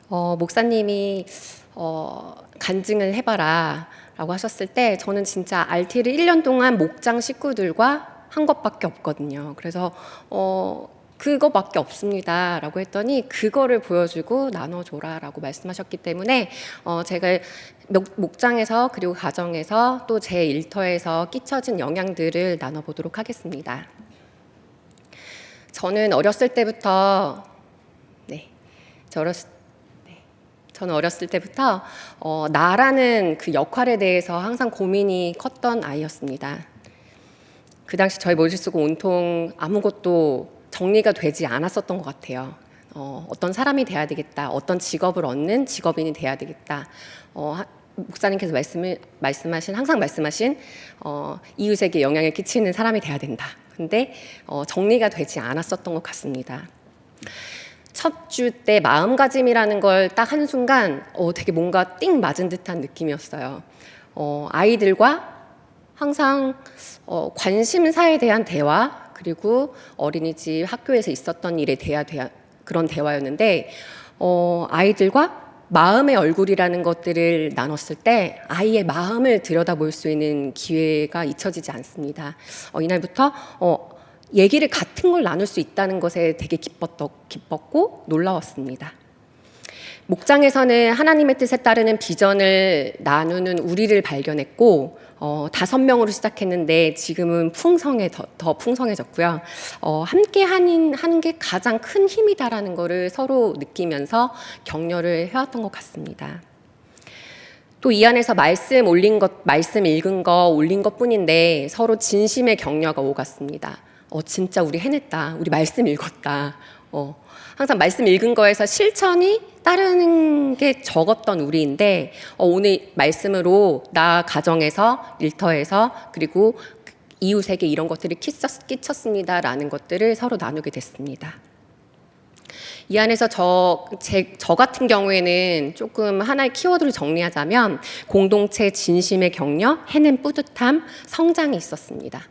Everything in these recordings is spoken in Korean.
목사님이 간증을 해봐라 라고 하셨을 때 저는 진짜 RT를 1년 동안 목장 식구들과 한 것밖에 없거든요. 그래서 그거밖에 없습니다 라고 했더니 그거를 보여주고 나눠줘라 라고 말씀하셨기 때문에 제가 목장에서 그리고 가정에서 또 제 일터에서 끼쳐진 영향들을 나눠보도록 하겠습니다. 저는 어렸을 때부터 저는 어렸을 때부터 나라는 그 역할에 대해서 항상 고민이 컸던 아이였습니다. 그 당시 저희 머릿속에 온통 아무것도 정리가 되지 않았었던 것 같아요. 어떤 사람이 돼야 되겠다, 어떤 직업을 얻는 직업인이 돼야 되겠다. 목사님께서 항상 말씀하신 이웃에게 영향을 끼치는 사람이 돼야 된다. 근데 정리가 되지 않았었던 것 같습니다. 첫 주 때 마음가짐이라는 걸 딱 한순간 되게 뭔가 띵 맞은 듯한 느낌이었어요. 아이들과 항상 관심사에 대한 대화, 그리고 어린이집 학교에서 있었던 일에 대한 그런 대화였는데 아이들과 마음의 얼굴이라는 것들을 나눴을 때 아이의 마음을 들여다볼 수 있는 기회가 잊혀지지 않습니다. 이날부터 얘기를 같은 걸 나눌 수 있다는 것에 되게 기뻤고 놀라웠습니다. 목장에서는 하나님의 뜻에 따르는 비전을 나누는 우리를 발견했고 5명으로 시작했는데 지금은 더 풍성해졌고요. 함께 하는 게 가장 큰 힘이다라는 거를 서로 느끼면서 격려를 해왔던 것 같습니다. 또 이 안에서 말씀 읽은 거 올린 것 뿐인데 서로 진심의 격려가 오갔습니다. 진짜 우리 해냈다. 우리 말씀 읽었다. 항상 말씀 읽은 거에서 실천이 따르는 게 적었던 우리인데 오늘 말씀으로 나 가정에서, 일터에서, 그리고 이웃에게 이런 것들을 끼쳤습니다라는 것들을 서로 나누게 됐습니다. 이 안에서 저 같은 경우에는 조금 하나의 키워드를 정리하자면 공동체 진심의 격려, 해낸 뿌듯함, 성장이 있었습니다.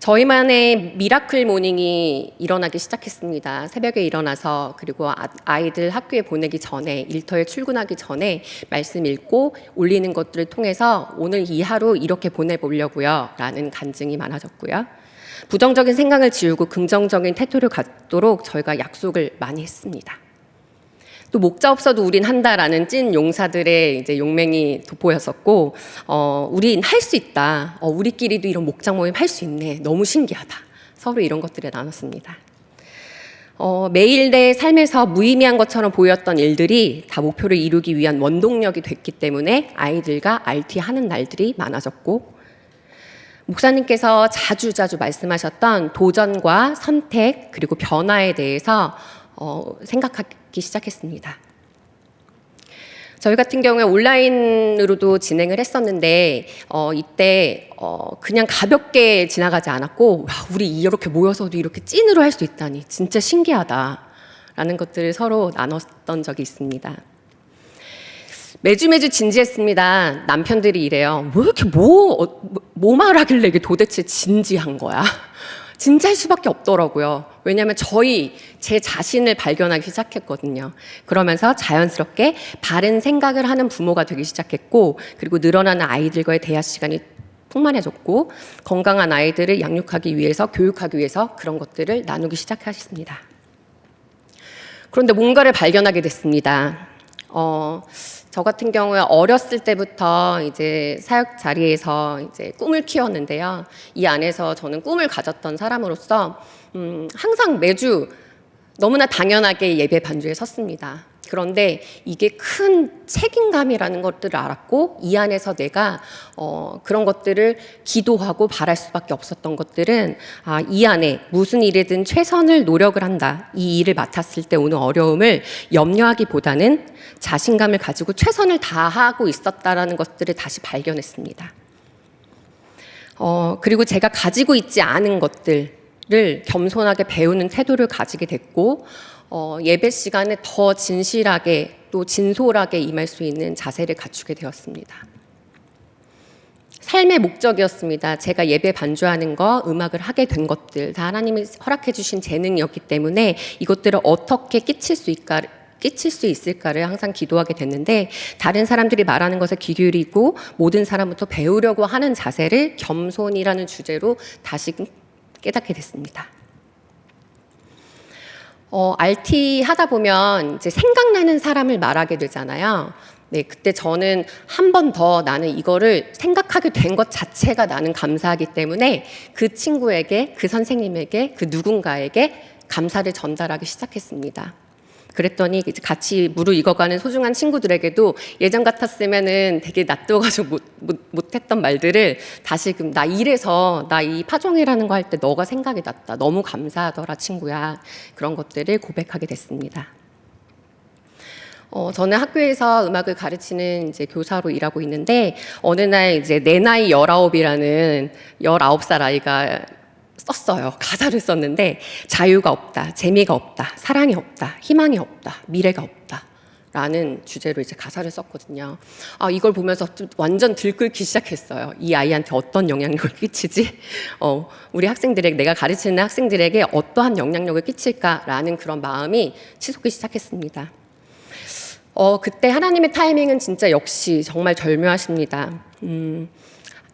저희만의 미라클 모닝이 일어나기 시작했습니다. 새벽에 일어나서 그리고 아이들 학교에 보내기 전에, 일터에 출근하기 전에 말씀 읽고 올리는 것들을 통해서 오늘 이 하루 이렇게 보내보려고요 라는 간증이 많아졌고요. 부정적인 생각을 지우고 긍정적인 태도를 갖도록 저희가 약속을 많이 했습니다. 또 목자 없어도 우린 한다라는 찐 용사들의 이제 용맹이 돋보였었고, 우린 할 수 있다. 우리끼리도 이런 목장 모임 할 수 있네. 너무 신기하다. 서로 이런 것들을 나눴습니다. 매일 내 삶에서 무의미한 것처럼 보였던 일들이 다 목표를 이루기 위한 원동력이 됐기 때문에 아이들과 RT 하는 날들이 많아졌고, 목사님께서 자주 말씀하셨던 도전과 선택 그리고 변화에 대해서 생각하기 시작했습니다. 저희 같은 경우에 온라인으로도 진행을 했었는데 이때 그냥 가볍게 지나가지 않았고 우리 이렇게 모여서도 이렇게 찐으로 할 수 있다니 진짜 신기하다라는 것들을 서로 나눴던 적이 있습니다. 매주 진지했습니다. 남편들이 이래요. 왜 이렇게 뭐 말하길래 이게 도대체 진지한 거야? 진지할 수밖에 없더라고요. 왜냐하면 제 자신을 발견하기 시작했거든요. 그러면서 자연스럽게 바른 생각을 하는 부모가 되기 시작했고, 그리고 늘어나는 아이들과의 대화 시간이 풍만해졌고, 건강한 아이들을 양육하기 위해서, 교육하기 위해서 그런 것들을 나누기 시작하셨습니다. 그런데 뭔가를 발견하게 됐습니다. 저 같은 경우에 어렸을 때부터 이제 사역 자리에서 이제 꿈을 키웠는데요. 이 안에서 저는 꿈을 가졌던 사람으로서 항상 매주 너무나 당연하게 예배 반주에 섰습니다. 그런데 이게 큰 책임감이라는 것들을 알았고, 이 안에서 내가 그런 것들을 기도하고 바랄 수밖에 없었던 것들은 이 안에 무슨 일이든 최선을 노력을 한다. 이 일을 맡았을 때 오는 어려움을 염려하기보다는 자신감을 가지고 최선을 다하고 있었다라는 것들을 다시 발견했습니다. 그리고 제가 가지고 있지 않은 것들을 겸손하게 배우는 태도를 가지게 됐고, 예배 시간에 더 진실하게 또 진솔하게 임할 수 있는 자세를 갖추게 되었습니다. 삶의 목적이었습니다. 제가 예배 반주하는 거, 음악을 하게 된 것들 다 하나님이 허락해 주신 재능이었기 때문에 이것들을 어떻게 끼칠 수 끼칠 수 있을까를 항상 기도하게 됐는데, 다른 사람들이 말하는 것에 귀 기울이고 모든 사람부터 배우려고 하는 자세를 겸손이라는 주제로 다시 깨닫게 됐습니다. RT 하다 보면 이제 생각나는 사람을 말하게 되잖아요. 네, 그때 저는 한 번 더 나는 이거를 생각하게 된 것 자체가 나는 감사하기 때문에 그 친구에게, 그 선생님에게, 그 누군가에게 감사를 전달하기 시작했습니다. 그랬더니 이제 같이 무르익어가는 소중한 친구들에게도 예전 같았으면은 되게 낯뜨거워가지고 못했던 말들을 다시금 나 이래서 나 이 파종이라는 거 할 때 너가 생각이 났다. 너무 감사하더라 친구야. 그런 것들을 고백하게 됐습니다. 저는 학교에서 음악을 가르치는 이제 교사로 일하고 있는데 어느 날 이제 내 나이 19이라는 19살 아이가 썼어요. 가사를 썼는데 자유가 없다, 재미가 없다, 사랑이 없다, 희망이 없다, 미래가 없다 라는 주제로 이제 가사를 썼거든요. 이걸 보면서 완전 들끓기 시작했어요. 이 아이한테 어떤 영향력을 끼치지? 우리 학생들에게, 내가 가르치는 학생들에게 어떠한 영향력을 끼칠까라는 그런 마음이 치솟기 시작했습니다. 그때 하나님의 타이밍은 진짜 역시 정말 절묘하십니다.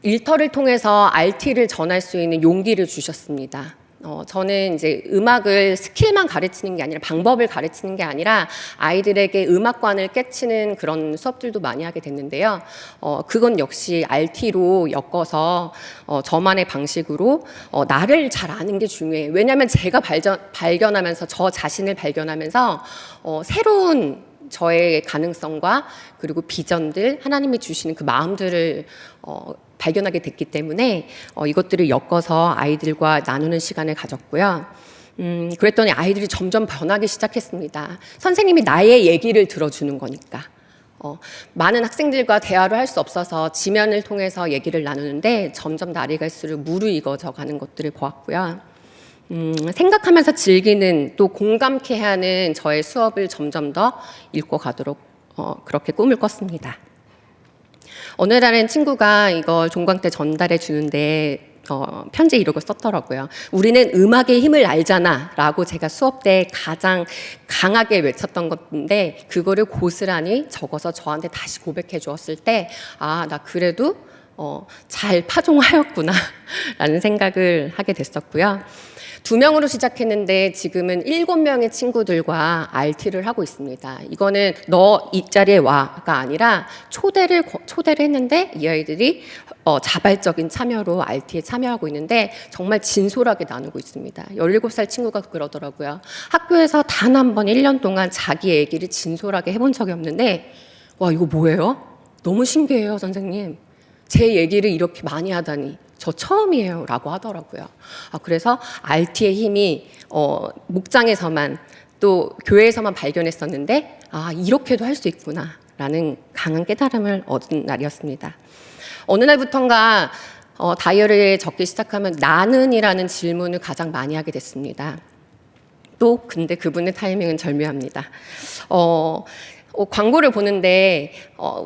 일터를 통해서 RT를 전할 수 있는 용기를 주셨습니다. 저는 이제 음악을 스킬만 가르치는 게 아니라 방법을 가르치는 게 아니라 아이들에게 음악관을 깨치는 그런 수업들도 많이 하게 됐는데요. 그건 역시 RT로 엮어서 저만의 방식으로 나를 잘 아는 게 중요해요. 왜냐하면 제가 발견하면서 저 자신을 발견하면서 새로운 저의 가능성과 그리고 비전들, 하나님이 주시는 그 마음들을 발견하게 됐기 때문에 이것들을 엮어서 아이들과 나누는 시간을 가졌고요. 그랬더니 아이들이 점점 변하기 시작했습니다. 선생님이 나의 얘기를 들어주는 거니까. 많은 학생들과 대화를 할 수 없어서 지면을 통해서 얘기를 나누는데 점점 날이 갈수록 무르익어져 가는 것들을 보았고요. 생각하면서 즐기는, 또 공감케 하는 저의 수업을 점점 더 읽고 가도록 그렇게 꿈을 꿨습니다. 어느 날은 친구가 이걸 종강 때 전달해 주는데 편지에 이러고 썼더라고요. 우리는 음악의 힘을 알잖아 라고 제가 수업 때 가장 강하게 외쳤던 건데, 그거를 고스란히 적어서 저한테 다시 고백해 주었을 때 나 그래도 잘 파종하였구나 라는 생각을 하게 됐었고요. 2명으로 시작했는데 지금은 7명의 친구들과 RT를 하고 있습니다. 이거는 너 이 자리에 와가 아니라 초대를 했는데 이 아이들이 자발적인 참여로 RT에 참여하고 있는데 정말 진솔하게 나누고 있습니다. 17살 친구가 그러더라고요. 학교에서 단 한 번 1년 동안 자기 얘기를 진솔하게 해본 적이 없는데 와, 이거 뭐예요? 너무 신기해요, 선생님. 제 얘기를 이렇게 많이 하다니 저 처음이에요 라고 하더라고요. 그래서 RT의 힘이 목장에서만, 또 교회에서만 발견했었는데 이렇게도 할 수 있구나 라는 강한 깨달음을 얻은 날이었습니다. 어느 날부턴가 다이어리에 적기 시작하면 나는 이라는 질문을 가장 많이 하게 됐습니다. 또 근데 그분의 타이밍은 절묘합니다. 광고를 보는데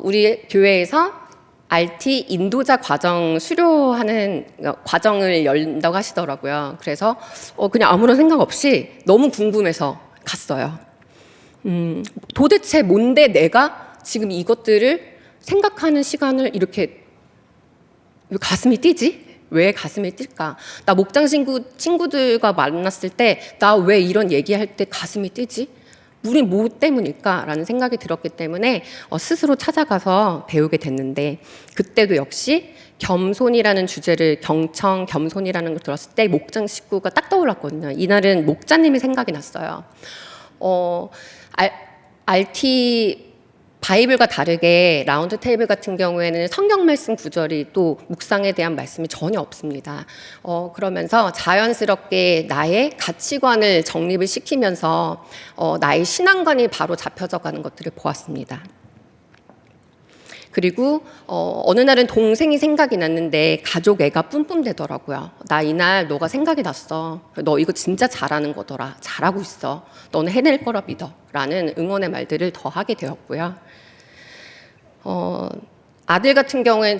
우리 교회에서 RT 인도자 과정 수료하는 과정을 열린다고 하시더라고요. 그래서 그냥 아무런 생각 없이 너무 궁금해서 갔어요. 도대체 뭔데 내가 지금 이것들을 생각하는 시간을 이렇게 왜 가슴이 뛰지? 왜 가슴이 뛸까? 나 목장 친구들과 만났을 때 나 왜 이런 얘기할 때 가슴이 뛰지? 우린 뭐 때문일까? 라는 생각이 들었기 때문에 스스로 찾아가서 배우게 됐는데, 그때도 역시 겸손이라는 주제를, 겸손이라는 걸 들었을 때 목장 식구가 딱 떠올랐거든요. 이날은 목자님이 생각이 났어요. RT 바이블과 다르게 라운드 테이블 같은 경우에는 성경 말씀 구절이 또 묵상에 대한 말씀이 전혀 없습니다. 그러면서 자연스럽게 나의 가치관을 정립을 시키면서 나의 신앙관이 바로 잡혀져 가는 것들을 보았습니다. 그리고 어느 날은 동생이 생각이 났는데 가족 애가 뿜뿜대더라고요. 나 이날 너가 생각이 났어. 너 이거 진짜 잘하는 거더라. 잘하고 있어. 너는 해낼 거라 믿어. 라는 응원의 말들을 더 하게 되었고요. 아들 같은 경우에는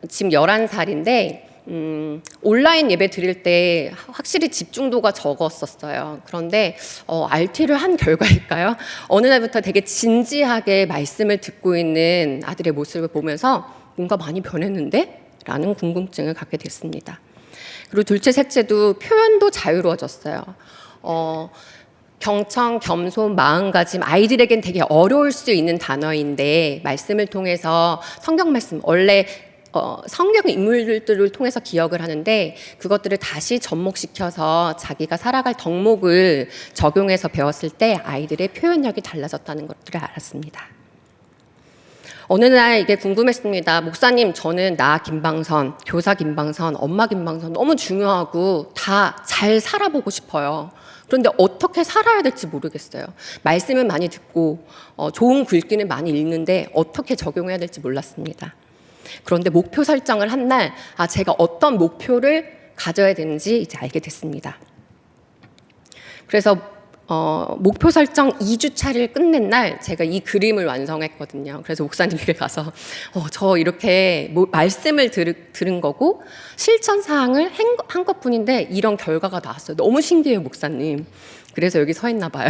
지금 11살인데 온라인 예배 드릴 때 확실히 집중도가 적었었어요. 그런데 RT를 한 결과일까요? 어느 날부터 되게 진지하게 말씀을 듣고 있는 아들의 모습을 보면서 뭔가 많이 변했는데? 라는 궁금증을 갖게 됐습니다. 그리고 둘째, 셋째도 표현도 자유로워졌어요. 경청, 겸손, 마음가짐, 아이들에겐 되게 어려울 수 있는 단어인데 말씀을 통해서 성경 말씀, 원래 성경 인물들을 통해서 기억을 하는데 그것들을 다시 접목시켜서 자기가 살아갈 덕목을 적용해서 배웠을 때 아이들의 표현력이 달라졌다는 것들을 알았습니다. 어느 날 이게 궁금했습니다. 목사님, 저는 나 김방선, 교사 김방선, 엄마 김방선 너무 중요하고 다 잘 살아보고 싶어요. 그런데 어떻게 살아야 될지 모르겠어요. 말씀은 많이 듣고 좋은 글귀는 많이 읽는데 어떻게 적용해야 될지 몰랐습니다. 그런데 목표 설정을 한 날, 제가 어떤 목표를 가져야 되는지 이제 알게 됐습니다. 그래서 목표 설정 2주차를 끝낸 날 제가 이 그림을 완성했거든요. 그래서 목사님에게 가서 저 이렇게 말씀을 들은 거고 실천 사항을 한 것뿐인데 이런 결과가 나왔어요. 너무 신기해요, 목사님. 그래서 여기 서 있나 봐요.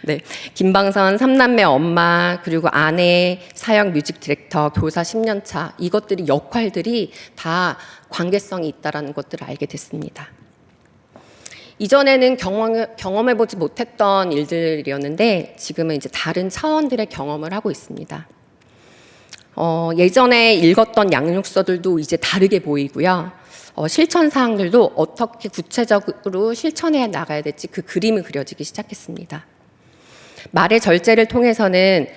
네, 김방선 3남매 엄마, 그리고 아내, 사역 뮤직 디렉터, 교사 10년 차, 이것들이 역할들이 다 관계성이 있다는 것들을 알게 됐습니다. 이전에는 경험해보지 못했던 일들이었는데 지금은 이제 다른 차원들의 경험을 하고 있습니다. 예전에 읽었던 양육서들도 이제 다르게 보이고요. 실천 사항들도 어떻게 구체적으로 실천해 나가야 될지 그 그림이 그려지기 시작했습니다. 말의 절제를 통해서는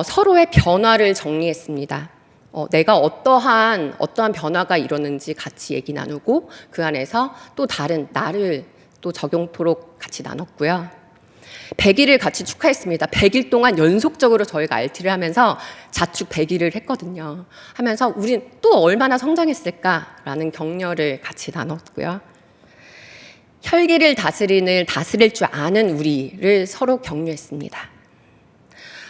서로의 변화를 정리했습니다. 내가 어떠한 변화가 일어났는지 같이 얘기 나누고 그 안에서 또 다른 나를 또 적용토록 같이 나눴고요. 100일을 같이 축하했습니다. 100일 동안 연속적으로 저희가 RT를 하면서 자축 100일을 했거든요. 하면서 우린 또 얼마나 성장했을까라는 격려를 같이 나눴고요. 혈기를 다스릴 줄 아는 우리를 서로 격려했습니다.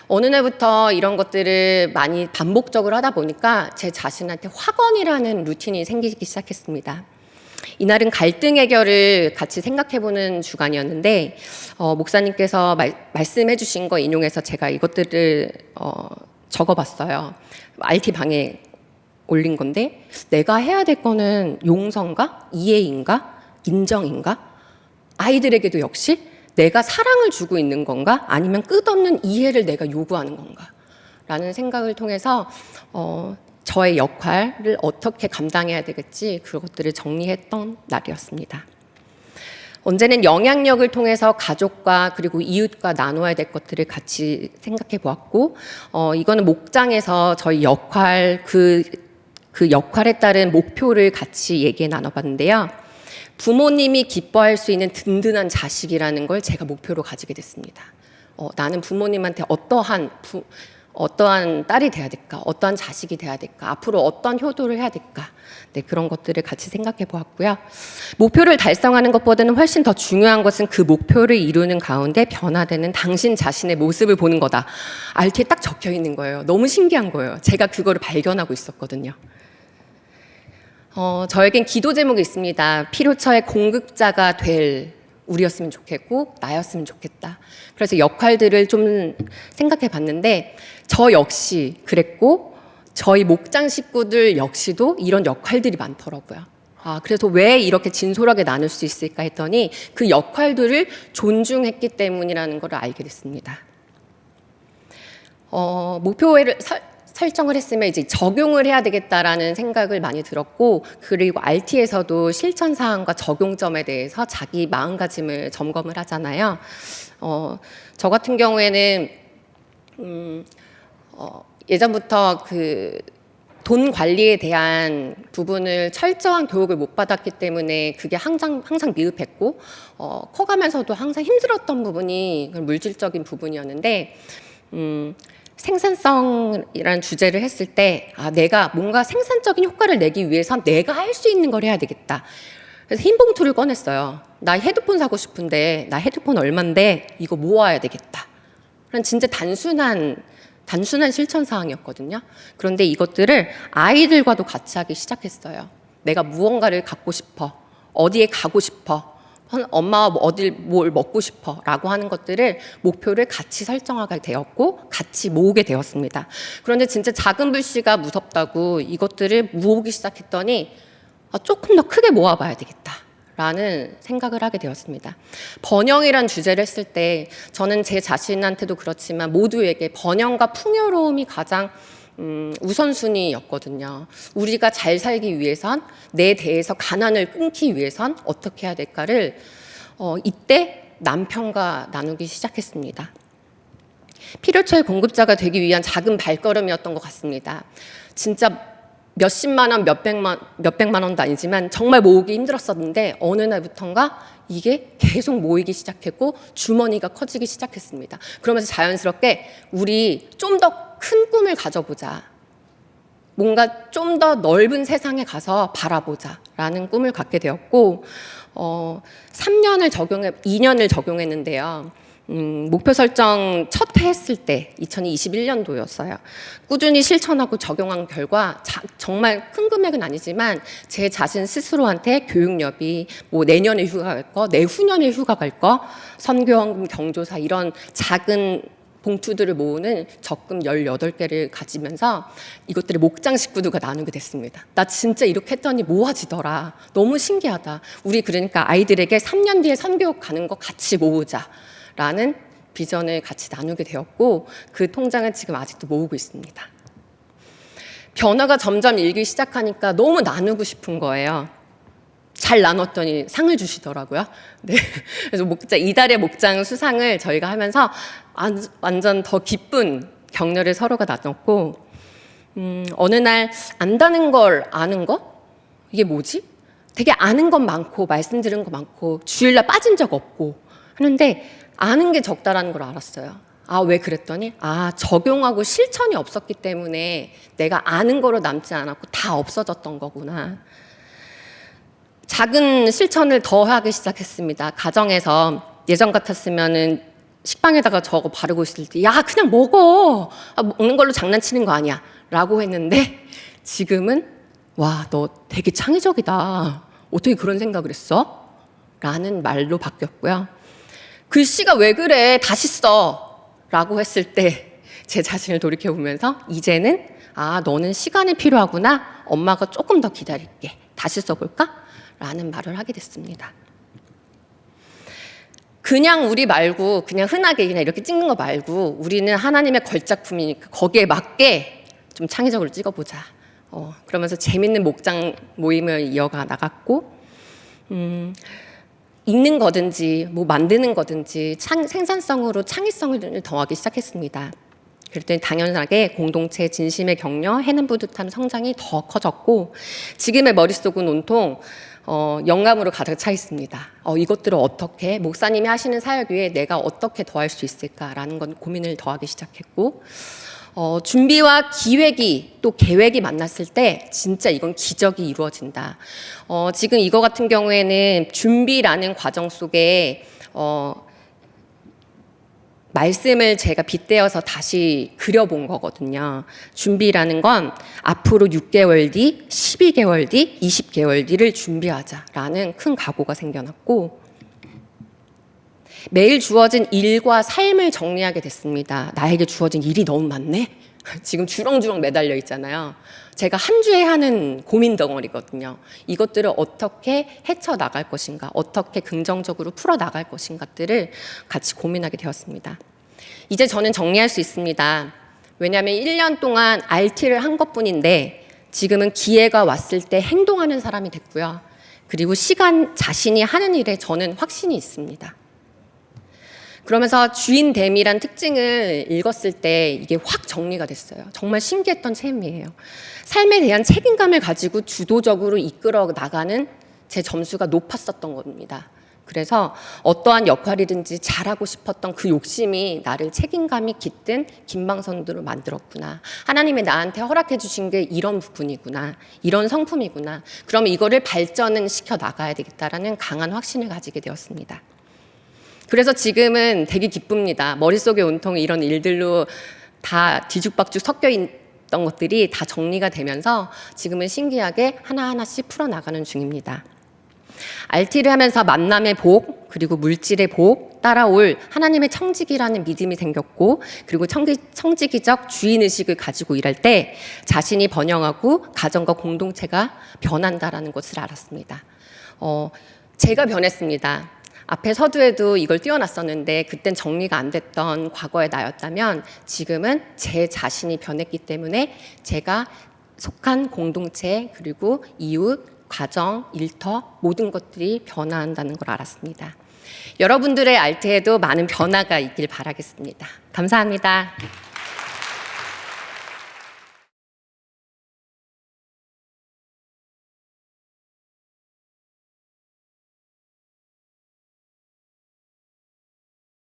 어느 날부터 이런 것들을 많이 반복적으로 하다 보니까 제 자신한테 확언이라는 루틴이 생기기 시작했습니다. 이날은 갈등 해결을 같이 생각해보는 주간이었는데 목사님께서 말씀해 주신 거 인용해서 제가 이것들을 적어봤어요. RT 방에 올린 건데 내가 해야 될 거는 용서인가? 이해인가? 인정인가? 아이들에게도 역시 내가 사랑을 주고 있는 건가? 아니면 끝없는 이해를 내가 요구하는 건가? 라는 생각을 통해서 저의 역할을 어떻게 감당해야 되겠지 그것들을 정리했던 날이었습니다. 언제는 영향력을 통해서 가족과 그리고 이웃과 나눠야 될 것들을 같이 생각해 보았고 이거는 목장에서 저희 역할 그 역할에 따른 목표를 같이 얘기해 나눠봤는데요. 부모님이 기뻐할 수 있는 든든한 자식이라는 걸 제가 목표로 가지게 됐습니다. 나는 부모님한테 어떠한 딸이 돼야 될까? 어떠한 자식이 돼야 될까? 앞으로 어떤 효도를 해야 될까? 네, 그런 것들을 같이 생각해 보았고요. 목표를 달성하는 것보다는 훨씬 더 중요한 것은 그 목표를 이루는 가운데 변화되는 당신 자신의 모습을 보는 거다. RT에 딱 적혀 있는 거예요. 너무 신기한 거예요. 제가 그거를 발견하고 있었거든요. 저에겐 기도 제목이 있습니다. 필요처의 공급자가 될 우리였으면 좋겠고 나였으면 좋겠다. 그래서 역할들을 좀 생각해 봤는데 저 역시 그랬고 저희 목장 식구들 역시도 이런 역할들이 많더라고요. 그래서 왜 이렇게 진솔하게 나눌 수 있을까 했더니 그 역할들을 존중했기 때문이라는 걸 알게 됐습니다. 목표를 설정을 했으면 이제 적용을 해야 되겠다라는 생각을 많이 들었고 그리고 RT에서도 실천 사항과 적용점에 대해서 자기 마음가짐을 점검을 하잖아요. 저 같은 경우에는 예전부터 그 돈 관리에 대한 부분을 철저한 교육을 못 받았기 때문에 그게 항상 미흡했고 커가면서도 항상 힘들었던 부분이 물질적인 부분이었는데 생산성이라는 주제를 했을 때 내가 뭔가 생산적인 효과를 내기 위해선 내가 할 수 있는 걸 해야 되겠다. 그래서 흰 봉투를 꺼냈어요. 나 헤드폰 사고 싶은데 나 헤드폰 얼만데 이거 모아야 되겠다. 그런 진짜 단순한 실천 사항이었거든요. 그런데 이것들을 아이들과도 같이 하기 시작했어요. 내가 무언가를 갖고 싶어. 어디에 가고 싶어. 엄마와 어딜 뭘 먹고 싶어 라고 하는 것들을 목표를 같이 설정하게 되었고 같이 모으게 되었습니다. 그런데 진짜 작은 불씨가 무섭다고 이것들을 모으기 시작했더니 조금 더 크게 모아봐야 되겠다 라는 생각을 하게 되었습니다. 번영이란 주제를 했을 때 저는 제 자신한테도 그렇지만 모두에게 번영과 풍요로움이 가장 우선순위였거든요. 우리가 잘 살기 위해선, 내 대에서 가난을 끊기 위해선 어떻게 해야 될까를 이때 남편과 나누기 시작했습니다. 필요처의 공급자가 되기 위한 작은 발걸음이었던 것 같습니다. 진짜 몇십만 원, 몇백만 원도 아니지만 정말 모으기 힘들었었는데 어느 날부턴가 이게 계속 모이기 시작했고 주머니가 커지기 시작했습니다. 그러면서 자연스럽게 우리 좀 더 큰 꿈을 가져보자. 뭔가 좀 더 넓은 세상에 가서 바라보자 라는 꿈을 갖게 되었고 2년을 적용했는데요. 목표 설정 첫 해 했을 때 2021년도였어요. 꾸준히 실천하고 적용한 결과 정말 큰 금액은 아니지만 제 자신 스스로한테 교육여비, 뭐 내년에 휴가 갈 거, 내후년에 휴가 갈 거, 선교헌금, 경조사 이런 작은 봉투들을 모으는 적금 18개를 가지면서 이것들을 목장 식구들과 나누게 됐습니다. 나 진짜 이렇게 했더니 모아지더라. 너무 신기하다. 우리 그러니까 아이들에게 3년 뒤에 선교육 가는 거 같이 모으자 라는 비전을 같이 나누게 되었고 그 통장은 지금 아직도 모으고 있습니다. 변화가 점점 일기 시작하니까 너무 나누고 싶은 거예요. 잘 나눴더니 상을 주시더라고요. 네. 그래서 이달의 목장 수상을 저희가 하면서 완전 더 기쁜 격려를 서로가 나눴고, 어느 날 안다는 걸 아는 거? 이게 뭐지? 되게 아는 것 많고, 말씀드린 거 많고, 주일날 빠진 적 없고 하는데 아는 게 적다라는 걸 알았어요. 왜 그랬더니 적용하고 실천이 없었기 때문에 내가 아는 거로 남지 않았고 다 없어졌던 거구나. 작은 실천을 더 하기 시작했습니다. 가정에서 예전 같았으면은 식빵에다가 저거 바르고 있을 때 야 그냥 먹어. 먹는 걸로 장난치는 거 아니야 라고 했는데 지금은 와 너 되게 창의적이다. 어떻게 그런 생각을 했어? 라는 말로 바뀌었고요. 글씨가 왜 그래 다시 써 라고 했을 때 제 자신을 돌이켜보면서 이제는 너는 시간이 필요하구나. 엄마가 조금 더 기다릴게. 다시 써볼까? 라는 말을 하게 됐습니다. 그냥 우리 말고 그냥 흔하게 그냥 이렇게 찍는 거 말고 우리는 하나님의 걸작품이니까 거기에 맞게 좀 창의적으로 찍어보자. 그러면서 재밌는 목장 모임을 이어가 나갔고 읽는 거든지 뭐 만드는 거든지 생산성으로 창의성을 더하기 시작했습니다. 그랬더니 당연하게 공동체 진심의 격려, 해는 뿌듯한 성장이 더 커졌고 지금의 머릿속은 온통 영감으로 가득 차 있습니다. 이것들을 어떻게 목사님이 하시는 사역 위에 내가 어떻게 더할 수 있을까라는 건 고민을 더하기 시작했고 준비와 기획이 또 계획이 만났을 때 진짜 이건 기적이 이루어진다. 지금 이거 같은 경우에는 준비라는 과정 속에 말씀을 제가 빗대어서 다시 그려본 거거든요. 준비라는 건 앞으로 6개월 뒤, 12개월 뒤, 20개월 뒤를 준비하자라는 큰 각오가 생겨났고 매일 주어진 일과 삶을 정리하게 됐습니다. 나에게 주어진 일이 너무 많네? 지금 주렁주렁 매달려 있잖아요. 제가 한 주에 하는 고민 덩어리거든요. 이것들을 어떻게 헤쳐나갈 것인가, 어떻게 긍정적으로 풀어나갈 것인가들을 같이 고민하게 되었습니다. 이제 저는 정리할 수 있습니다. 왜냐하면 1년 동안 RT를 한 것뿐인데 지금은 기회가 왔을 때 행동하는 사람이 됐고요. 그리고 자신이 하는 일에 저는 확신이 있습니다. 그러면서 주인됨이란 특징을 읽었을 때 이게 확 정리가 됐어요. 정말 신기했던 셈이에요. 삶에 대한 책임감을 가지고 주도적으로 이끌어 나가는 제 점수가 높았었던 겁니다. 그래서 어떠한 역할이든지 잘하고 싶었던 그 욕심이 나를 책임감이 깃든 김방선으로 만들었구나. 하나님이 나한테 허락해 주신 게 이런 부분이구나. 이런 성품이구나. 그러면 이거를 발전은 시켜 나가야 되겠다라는 강한 확신을 가지게 되었습니다. 그래서 지금은 되게 기쁩니다. 머릿속에 온통 이런 일들로 다 뒤죽박죽 섞여 있던 것들이 다 정리가 되면서 지금은 신기하게 하나하나씩 풀어나가는 중입니다. RT를 하면서 만남의 복, 그리고 물질의 복, 따라올 하나님의 청지기라는 믿음이 생겼고, 그리고 청지기적 주인의식을 가지고 일할 때 자신이 번영하고 가정과 공동체가 변한다라는 것을 알았습니다. 제가 변했습니다. 앞에 서두에도 이걸 띄워놨었는데 그땐 정리가 안 됐던 과거의 나였다면 지금은 제 자신이 변했기 때문에 제가 속한 공동체, 그리고 이웃, 가정, 일터 모든 것들이 변화한다는 걸 알았습니다. 여러분들의 알트에도 많은 변화가 있길 바라겠습니다. 감사합니다.